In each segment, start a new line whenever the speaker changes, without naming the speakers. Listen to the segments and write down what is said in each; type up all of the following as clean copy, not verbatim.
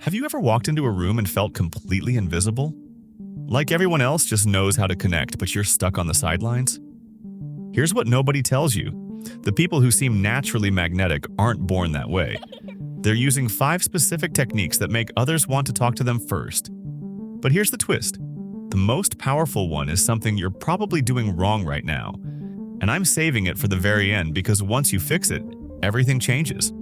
Have you ever walked into a room and felt completely invisible? Like everyone else just knows how to connect, but you're stuck on the sidelines? Here's what nobody tells you. The people who seem naturally magnetic aren't born that way. They're using 5 specific techniques that make others want to talk to them first. But here's the twist. The most powerful one is something you're probably doing wrong right now. And I'm saving it for the very end because once you fix it, everything changes.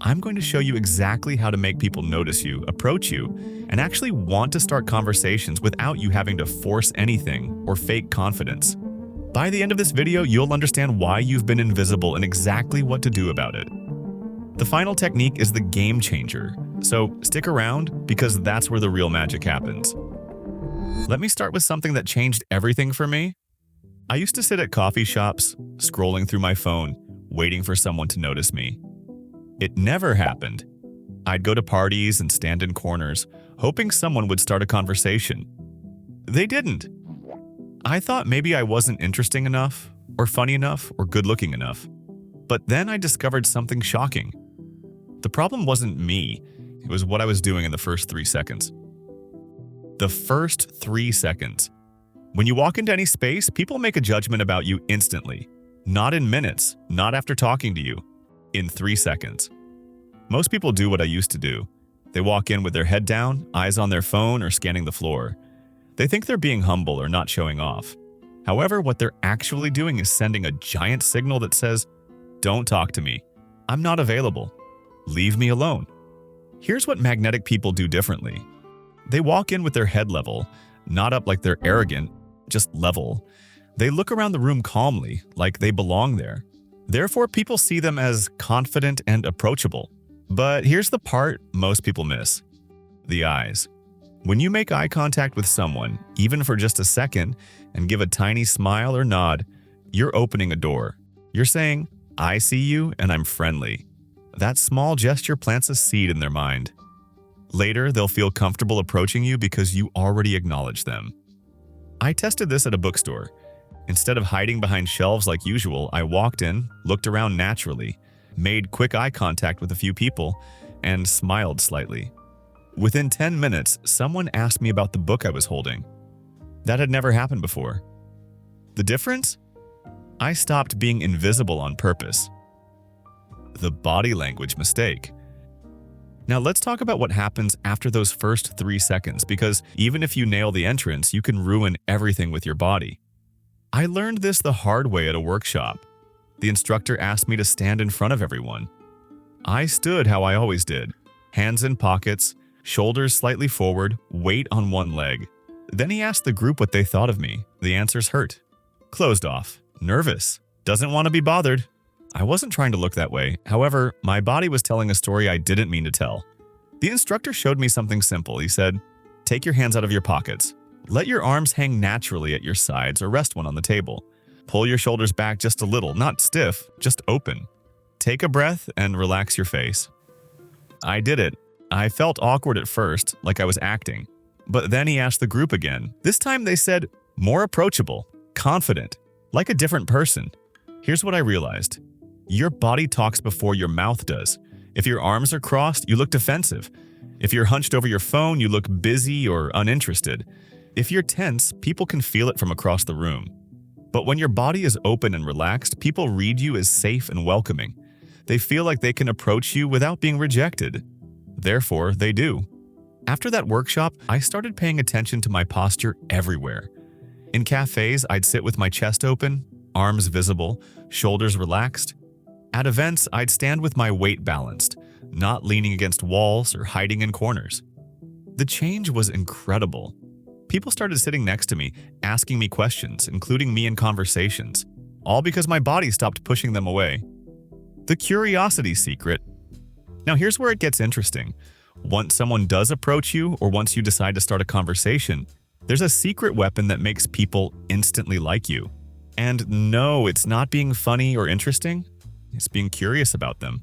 I'm going to show you exactly how to make people notice you, approach you, and actually want to start conversations without you having to force anything or fake confidence. By the end of this video, you'll understand why you've been invisible and exactly what to do about it. The final technique is the game changer, so stick around because that's where the real magic happens. Let me start with something that changed everything for me. I used to sit at coffee shops, scrolling through my phone, waiting for someone to notice me. It never happened. I'd go to parties and stand in corners, hoping someone would start a conversation. They didn't. I thought maybe I wasn't interesting enough, or funny enough, or good-looking enough. But then I discovered something shocking. The problem wasn't me, it was what I was doing in the first 3 seconds. The first 3 seconds. When you walk into any space, people make a judgment about you instantly. Not in minutes, not after talking to you. In 3 seconds. Most people do what I used to do. They walk in with their head down, eyes on their phone or scanning the floor. They think they're being humble or not showing off. However, what they're actually doing is sending a giant signal that says, "Don't talk to me. I'm not available. Leave me alone." Here's what magnetic people do differently. They walk in with their head level, not up like they're arrogant, just level. They look around the room calmly, like they belong there. Therefore, people see them as confident and approachable. But here's the part most people miss. The eyes. When you make eye contact with someone, even for just a second, and give a tiny smile or nod, you're opening a door. You're saying, "I see you and I'm friendly." That small gesture plants a seed in their mind. Later, they'll feel comfortable approaching you because you already acknowledge them. I tested this at a bookstore. Instead of hiding behind shelves like usual, I walked in, looked around naturally, made quick eye contact with a few people, and smiled slightly. Within 10 minutes, someone asked me about the book I was holding. That had never happened before. The difference? I stopped being invisible on purpose. The body language mistake. Now let's talk about what happens after those first 3 seconds, because even if you nail the entrance, you can ruin everything with your body. I learned this the hard way at a workshop. The instructor asked me to stand in front of everyone. I stood how I always did, hands in pockets, shoulders slightly forward, weight on one leg. Then he asked the group what they thought of me. The answers hurt. Closed off, nervous, doesn't want to be bothered. I wasn't trying to look that way. However, my body was telling a story I didn't mean to tell. The instructor showed me something simple. He said, "Take your hands out of your pockets. Let your arms hang naturally at your sides or rest one on the table. Pull your shoulders back just a little, not stiff, just open. Take a breath and relax your face." I did it. I felt awkward at first, like I was acting. But then he asked the group again. This time they said, more approachable, confident, like a different person. Here's what I realized. Your body talks before your mouth does. If your arms are crossed, you look defensive. If you're hunched over your phone, you look busy or uninterested. If you're tense, people can feel it from across the room. But when your body is open and relaxed, people read you as safe and welcoming. They feel like they can approach you without being rejected. Therefore, they do. After that workshop, I started paying attention to my posture everywhere. In cafes, I'd sit with my chest open, arms visible, shoulders relaxed. At events, I'd stand with my weight balanced, not leaning against walls or hiding in corners. The change was incredible. People started sitting next to me, asking me questions, including me in conversations, all because my body stopped pushing them away. The curiosity secret. Now here's where it gets interesting. Once someone does approach you, or once you decide to start a conversation, there's a secret weapon that makes people instantly like you. And no, it's not being funny or interesting. It's being curious about them.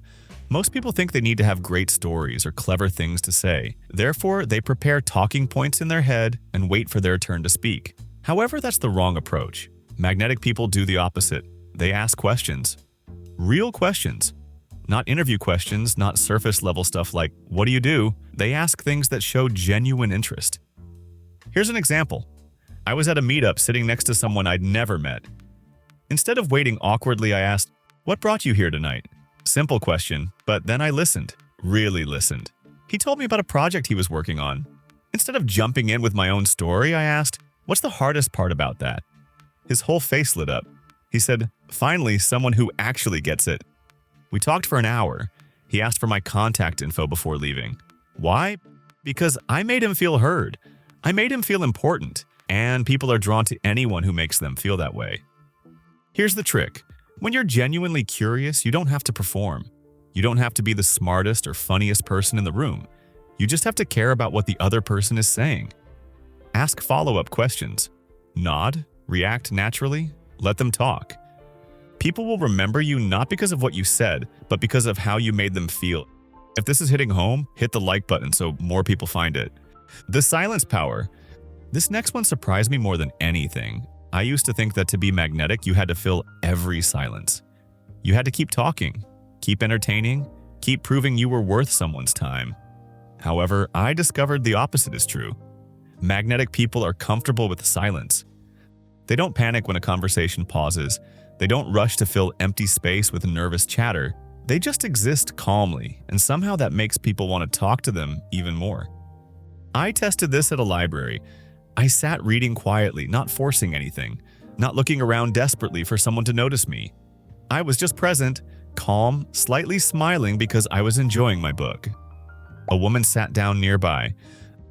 Most people think they need to have great stories or clever things to say. Therefore, they prepare talking points in their head and wait for their turn to speak. However, that's the wrong approach. Magnetic people do the opposite. They ask questions. Real questions. Not interview questions, not surface level stuff like, what do you do? They ask things that show genuine interest. Here's an example. I was at a meetup sitting next to someone I'd never met. Instead of waiting awkwardly, I asked, what brought you here tonight? Simple question, but then I listened, really listened. He told me about a project he was working on. Instead of jumping in with my own story, I asked, what's the hardest part about that? His whole face lit up. He said, finally, someone who actually gets it. We talked for an hour. He asked for my contact info before leaving. Why? Because I made him feel heard. I made him feel important, and people are drawn to anyone who makes them feel that way. Here's the trick. When you're genuinely curious, you don't have to perform. You don't have to be the smartest or funniest person in the room. You just have to care about what the other person is saying. Ask follow-up questions. Nod, react naturally, let them talk. People will remember you not because of what you said, but because of how you made them feel. If this is hitting home, hit the like button so more people find it. The silence power. This next one surprised me more than anything. I used to think that to be magnetic, you had to fill every silence. You had to keep talking, keep entertaining, keep proving you were worth someone's time. However, I discovered the opposite is true. Magnetic people are comfortable with silence. They don't panic when a conversation pauses. They don't rush to fill empty space with nervous chatter. They just exist calmly, and somehow that makes people want to talk to them even more. I tested this at a library. I sat reading quietly, not forcing anything, not looking around desperately for someone to notice me. I was just present, calm, slightly smiling because I was enjoying my book. A woman sat down nearby.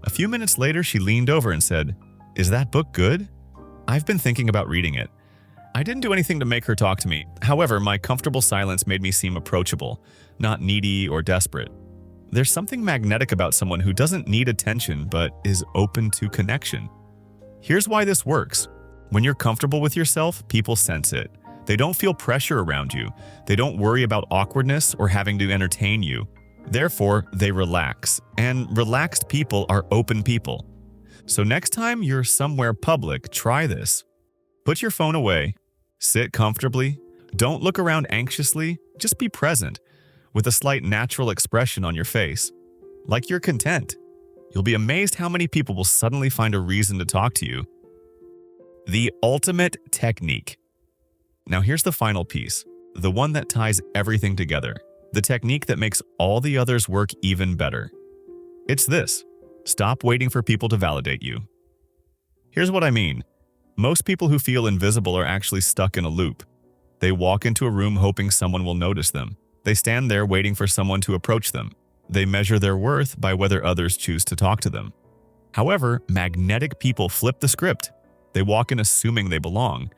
A few minutes later, she leaned over and said, "Is that book good? I've been thinking about reading it." I didn't do anything to make her talk to me. However, my comfortable silence made me seem approachable, not needy or desperate. There's something magnetic about someone who doesn't need attention but is open to connection. Here's why this works. When you're comfortable with yourself, people sense it. They don't feel pressure around you. They don't worry about awkwardness or having to entertain you. Therefore, they relax, and relaxed people are open people. So next time you're somewhere public, try this. Put your phone away. Sit comfortably. Don't look around anxiously. Just be present, with a slight natural expression on your face. Like you're content. You'll be amazed how many people will suddenly find a reason to talk to you. The ultimate technique. Now here's the final piece, the one that ties everything together, the technique that makes all the others work even better. It's this: stop waiting for people to validate you. Here's what I mean. Most people who feel invisible are actually stuck in a loop. They walk into a room hoping someone will notice them. They stand there waiting for someone to approach them. They measure their worth by whether others choose to talk to them. However, magnetic people flip the script. They walk in assuming they belong.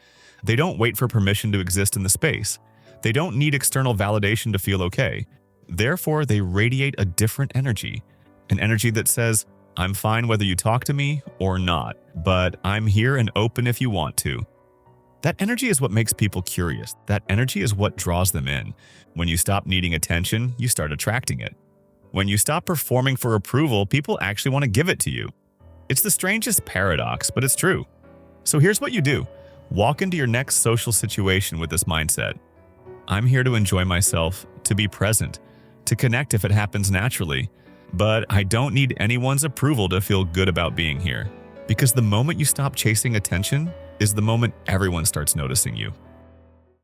They don't wait for permission to exist in the space. They don't need external validation to feel okay. Therefore, they radiate a different energy, an energy that says, I'm fine whether you talk to me or not, but I'm here and open if you want to. That energy is what makes people curious. That energy is what draws them in. When you stop needing attention, you start attracting it. When you stop performing for approval, people actually want to give it to you. It's the strangest paradox, but it's true. So here's what you do. Walk into your next social situation with this mindset. I'm here to enjoy myself, to be present, to connect if it happens naturally. But I don't need anyone's approval to feel good about being here. Because the moment you stop chasing attention is the moment everyone starts noticing you.